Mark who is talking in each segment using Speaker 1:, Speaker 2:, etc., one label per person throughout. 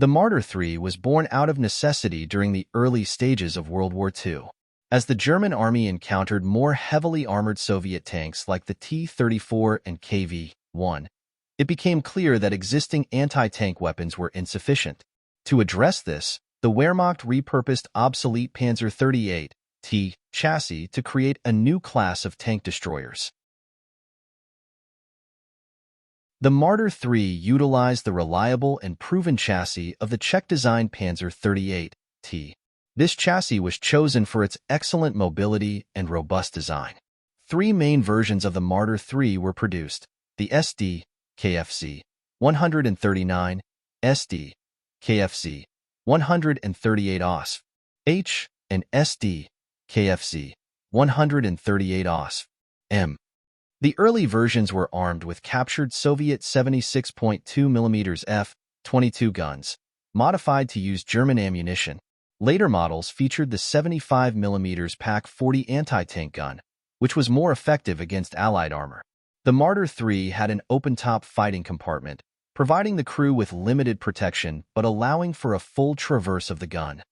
Speaker 1: The Marder III was born out of necessity during the early stages of World War II. As the German army encountered more heavily armored Soviet tanks like the T-34 and KV-1, it became clear that existing anti-tank weapons were insufficient. To address this, the Wehrmacht repurposed obsolete Panzer 38T chassis to create a new class of tank destroyers. The Marder III utilized the reliable and proven chassis of the Czech-designed Panzer 38T. This chassis was chosen for its excellent mobility and robust design. Three main versions of the Marder III were produced: the SD KFC 139, SD KFC 138 OSF H, and SD KFC 138 OSF M. The early versions were armed with captured Soviet 76.2 mm F-22 guns, modified to use German ammunition. Later models featured the 75 mm PaK-40 anti-tank gun, which was more effective against Allied armor. The Marder III had an open-top fighting compartment, providing the crew with limited protection but allowing for a full traverse of the gun.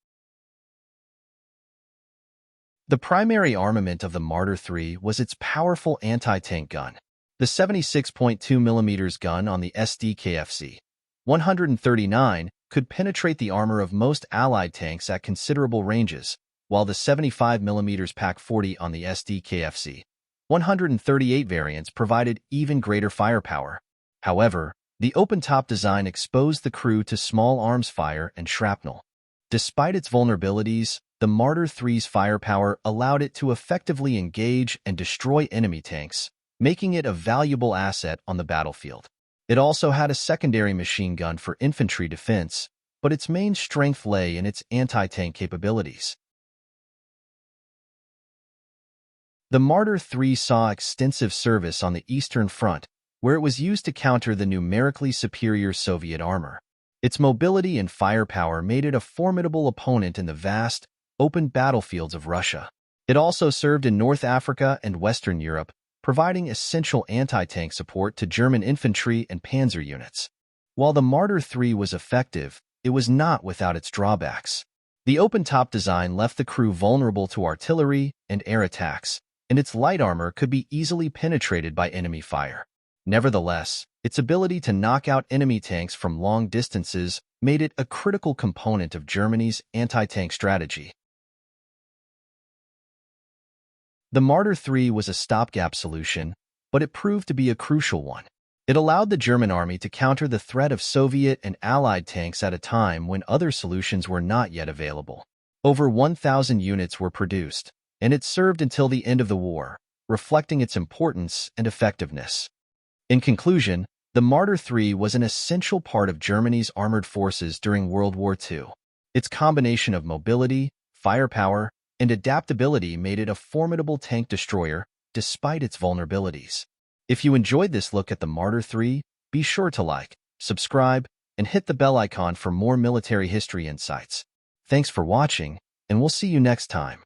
Speaker 1: The primary armament of the Marder III was its powerful anti-tank gun. The 76.2 mm gun on the SD KFC 139 could penetrate the armor of most Allied tanks at considerable ranges, while the 75 mm PaK-40 on the SD KFC 138 variants provided even greater firepower. However, the open-top design exposed the crew to small arms fire and shrapnel. Despite its vulnerabilities, the Marder III's firepower allowed it to effectively engage and destroy enemy tanks, making it a valuable asset on the battlefield. It also had a secondary machine gun for infantry defense, but its main strength lay in its anti-tank capabilities. The Marder III saw extensive service on the Eastern Front, where it was used to counter the numerically superior Soviet armor. Its mobility and firepower made it a formidable opponent in the vast, open battlefields of Russia. It also served in North Africa and Western Europe, providing essential anti-tank support to German infantry and panzer units. While the Marder III was effective, it was not without its drawbacks. The open-top design left the crew vulnerable to artillery and air attacks, and its light armor could be easily penetrated by enemy fire. Nevertheless, its ability to knock out enemy tanks from long distances made it a critical component of Germany's anti-tank strategy. The Marder III was a stopgap solution, but it proved to be a crucial one. It allowed the German army to counter the threat of Soviet and Allied tanks at a time when other solutions were not yet available. Over 1,000 units were produced, and it served until the end of the war, reflecting its importance and effectiveness. In conclusion, the Marder III was an essential part of Germany's armored forces during World War II. Its combination of mobility, firepower, and adaptability made it a formidable tank destroyer despite its vulnerabilities. If you enjoyed this look at the Marder III, be sure to like, subscribe, and hit the bell icon for more military history insights. Thanks for watching, and we'll see you next time.